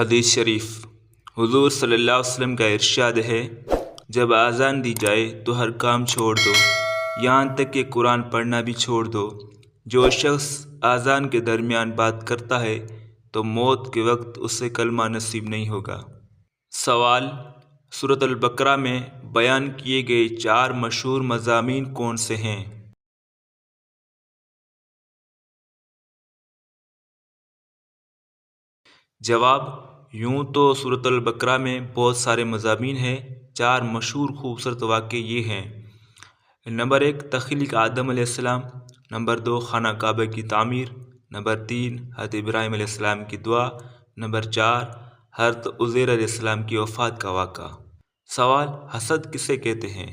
حدیث شریف حضور صلی اللہ علیہ وسلم کا ارشاد ہے، جب اذان دی جائے تو ہر کام چھوڑ دو، یہاں تک کہ قرآن پڑھنا بھی چھوڑ دو۔ جو شخص اذان کے درمیان بات کرتا ہے تو موت کے وقت اسے کلمہ نصیب نہیں ہوگا۔ سوال: سورۃ البقرہ میں بیان کیے گئے 4 مشہور مضامین کون سے ہیں؟ جواب: یوں تو سورۃ البقرہ میں بہت سارے مضامین ہیں، 4 مشہور خوبصورت واقعے یہ ہیں۔ نمبر 1 تخلیق آدم علیہ السلام، نمبر 2 خانہ کعبہ کی تعمیر، نمبر 3 حضرت ابراہیم علیہ السلام کی دعا، نمبر 4 حضرت عزیر علیہ السلام کی وفات کا واقعہ۔ سوال: حسد کسے کہتے ہیں؟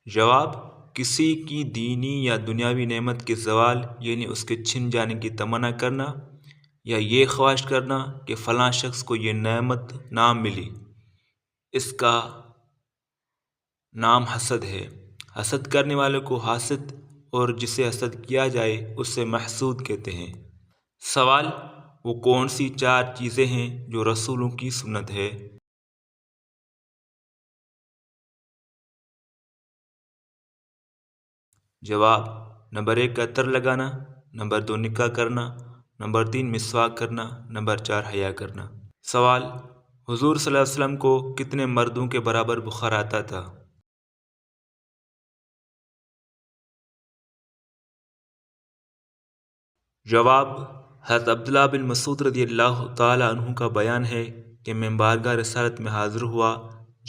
جواب: کسی کی دینی یا دنیاوی نعمت کے زوال یعنی اس کے چھن جانے کی تمنا کرنا، یا یہ خواہش کرنا کہ فلاں شخص کو یہ نعمت نہ ملی، اس کا نام حسد ہے۔ حسد کرنے والے کو حاسد اور جسے حسد کیا جائے اسے محسود کہتے ہیں۔ سوال: وہ کون سی 4 چیزیں ہیں جو رسولوں کی سنت ہے؟ جواب: نمبر 1 عطر لگانا، نمبر 2 نکاح کرنا، نمبر 3 مسواک کرنا، نمبر 4 حیا کرنا۔ سوال: حضور صلی اللہ علیہ وسلم کو کتنے مردوں کے برابر بخار آتا تھا؟ جواب: حضرت عبداللہ بن مسعود رضی اللہ تعالی عنہ کا بیان ہے کہ میں بارگاہ رسالت میں حاضر ہوا،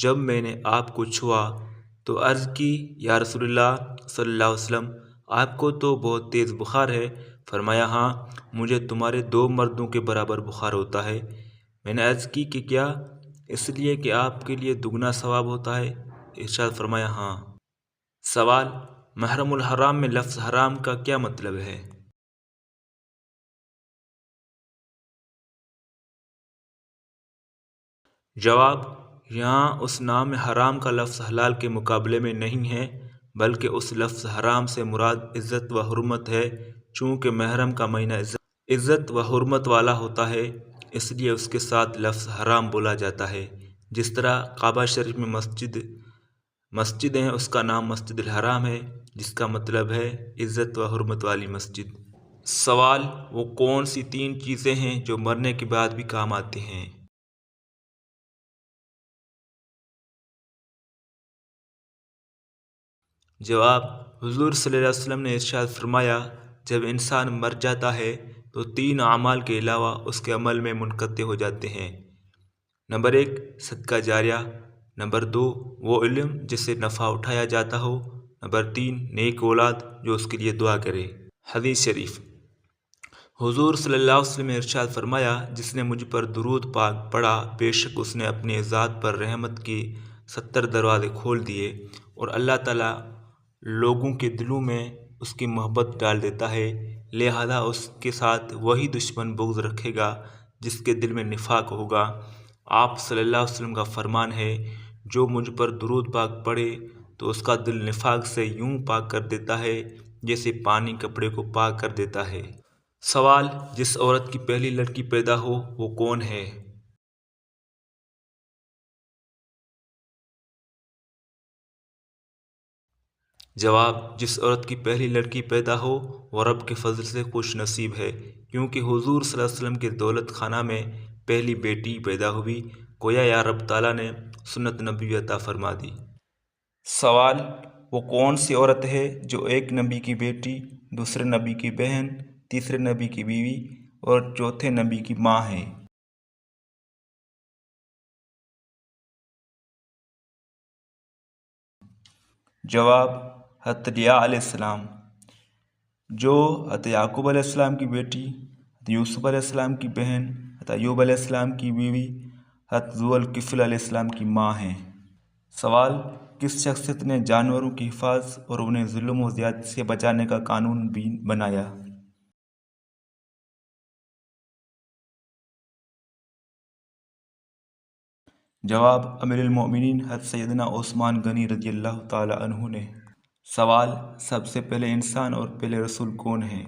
جب میں نے آپ کو چھوا تو عرض کی، یا رسول اللہ صلی اللہ علیہ وسلم، آپ کو تو بہت تیز بخار ہے۔ فرمایا، ہاں، مجھے تمہارے 2 مردوں کے برابر بخار ہوتا ہے۔ میں نے عرض کی کہ کیا؟ اس لیے کہ آپ کے لیے دگنا ثواب ہوتا ہے؟ ارشاد فرمایا، ہاں۔ سوال: محرم الحرام میں لفظ حرام کا کیا مطلب ہے؟ جواب: یہاں اس نام حرام کا لفظ حلال کے مقابلے میں نہیں ہے، بلکہ اس لفظ حرام سے مراد عزت و حرمت ہے۔ چونکہ محرم کا معنی عزت و حرمت والا ہوتا ہے، اس لیے اس کے ساتھ لفظ حرام بولا جاتا ہے۔ جس طرح کعبہ شریف میں مسجد ہے، اس کا نام مسجد الحرام ہے، جس کا مطلب ہے عزت و حرمت والی مسجد۔ سوال: وہ کون سی 3 چیزیں ہیں جو مرنے کے بعد بھی کام آتی ہیں؟ جواب: حضور صلی اللہ علیہ وسلم نے ارشاد فرمایا، جب انسان مر جاتا ہے تو 3 اعمال کے علاوہ اس کے عمل میں منقطع ہو جاتے ہیں۔ نمبر 1 صدقہ جاریہ، نمبر 2 وہ علم جس سے نفع اٹھایا جاتا ہو، نمبر 3 نیک اولاد جو اس کے لیے دعا کرے۔ حدیث شریف حضور صلی اللہ علیہ وسلم نے ارشاد فرمایا، جس نے مجھ پر درود پاک پڑھا، بے شک اس نے اپنے ذات پر رحمت کے 70 دروازے کھول دیے، اور اللہ تعالیٰ لوگوں کے دلوں میں اس کی محبت ڈال دیتا ہے، لہذا اس کے ساتھ وہی دشمن بغض رکھے گا جس کے دل میں نفاق ہوگا۔ آپ صلی اللہ علیہ وسلم کا فرمان ہے، جو مجھ پر درود پاک پڑھے تو اس کا دل نفاق سے یوں پاک کر دیتا ہے جیسے پانی کپڑے کو پاک کر دیتا ہے۔ سوال: جس عورت کی پہلی لڑکی پیدا ہو وہ کون ہے؟ جواب: جس عورت کی پہلی لڑکی پیدا ہو وہ رب کے فضل سے خوش نصیب ہے، کیونکہ حضور صلی اللہ علیہ وسلم کے دولت خانہ میں پہلی بیٹی پیدا ہوئی، گویا یا رب تعالیٰ نے سنت نبوی عطا فرما دی۔ سوال: وہ کون سی عورت ہے جو ایک نبی کی بیٹی، دوسرے نبی کی بہن، تیسرے نبی کی بیوی اور چوتھے نبی کی ماں ہے؟ جواب: حضرت لیا علیہ السلام، جو حضرت یعقوب علیہ السلام کی بیٹی، حضرت یوسف علیہ السلام کی بہن، حضرت ایوب علیہ السلام کی بیوی، حضرت ذو الکفل علیہ السلام کی ماں ہیں۔ سوال: کس شخصیت نے جانوروں کی حفاظت اور انہیں ظلم و زیادتی سے بچانے کا قانون بھی بنایا؟ جواب: امیر المومنین حضرت سیدنا عثمان غنی رضی اللہ تعالی عنہ نے۔ سوال: سب سے پہلے انسان اور پہلے رسول کون ہیں؟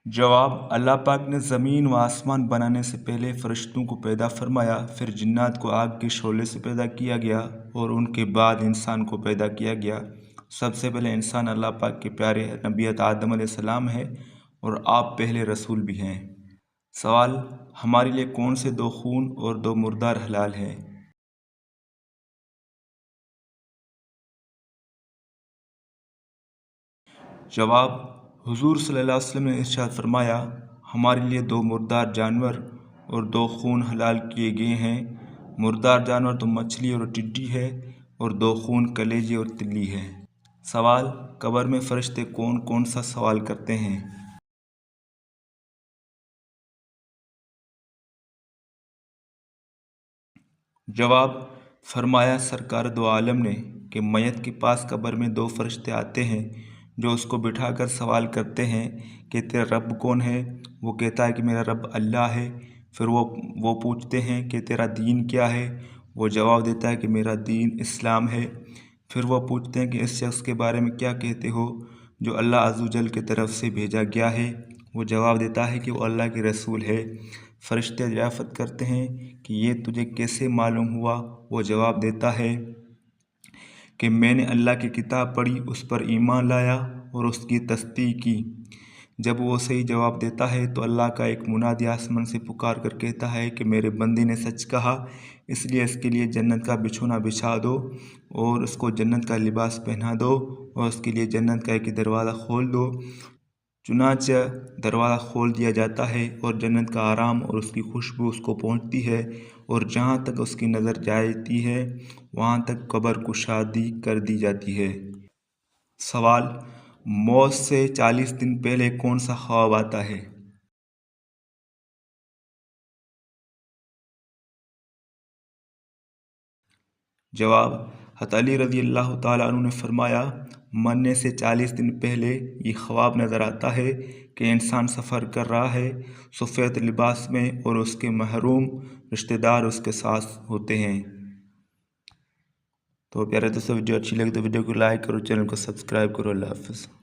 جواب: اللہ پاک نے زمین و آسمان بنانے سے پہلے فرشتوں کو پیدا فرمایا، پھر جنات کو آگ کے شعلے سے پیدا کیا گیا اور ان کے بعد انسان کو پیدا کیا گیا۔ سب سے پہلے انسان اللہ پاک کے پیارے نبی آدم علیہ السلام ہے اور آپ پہلے رسول بھی ہیں۔ سوال: ہمارے لیے کون سے دو خون اور دو مردار حلال ہیں؟ جواب: حضور صلی اللہ علیہ وسلم نے ارشاد فرمایا، ہمارے لیے دو مردار جانور اور دو خون حلال کیے گئے ہیں۔ مردار جانور تو مچھلی اور ٹڈی ہے اور دو خون کلیجے اور تلی ہے۔ سوال: قبر میں فرشتے کون کون سا سوال کرتے ہیں؟ جواب: فرمایا سرکار دو عالم نے کہ میت کے پاس قبر میں دو فرشتے آتے ہیں جو اس کو بٹھا کر سوال کرتے ہیں کہ تیرا رب کون ہے؟ وہ کہتا ہے کہ میرا رب اللہ ہے۔ پھر وہ پوچھتے ہیں کہ تیرا دین کیا ہے؟ وہ جواب دیتا ہے کہ میرا دین اسلام ہے۔ پھر وہ پوچھتے ہیں کہ اس شخص کے بارے میں کیا کہتے ہو جو اللہ عز و جل کی طرف سے بھیجا گیا ہے؟ وہ جواب دیتا ہے کہ وہ اللہ کے رسول ہے۔ فرشتے دریافت کرتے ہیں کہ یہ تجھے کیسے معلوم ہوا؟ وہ جواب دیتا ہے کہ میں نے اللہ کی کتاب پڑھی، اس پر ایمان لایا اور اس کی تصدیق کی۔ جب وہ صحیح جواب دیتا ہے تو اللہ کا ایک منادی آسمان سے پکار کر کہتا ہے کہ میرے بندے نے سچ کہا، اس لیے اس کے لیے جنت کا بچھونا بچھا دو اور اس کو جنت کا لباس پہنا دو اور اس کے لیے جنت کا ایک دروازہ کھول دو۔ چنانچہ دروازہ کھول دیا جاتا ہے اور جنت کا آرام اور اس کی خوشبو اس کو پہنچتی ہے، اور جہاں تک اس کی نظر جاتی ہے وہاں تک قبر کشادی کر دی جاتی ہے۔ سوال: موت سے 40 دن پہلے کون سا خواب آتا ہے؟ جواب: حضرت علی رضی اللہ تعالیٰ عنہ نے فرمایا، مرنے سے 40 دن پہلے یہ خواب نظر آتا ہے کہ انسان سفر کر رہا ہے سفید لباس میں اور اس کے محروم رشتہ دار اس کے ساتھ ہوتے ہیں۔ تو پیارے دوستو، ویڈیو اچھی لگی تو ویڈیو کو لائک کرو، چینل کو سبسکرائب کرو۔ اللہ حافظ۔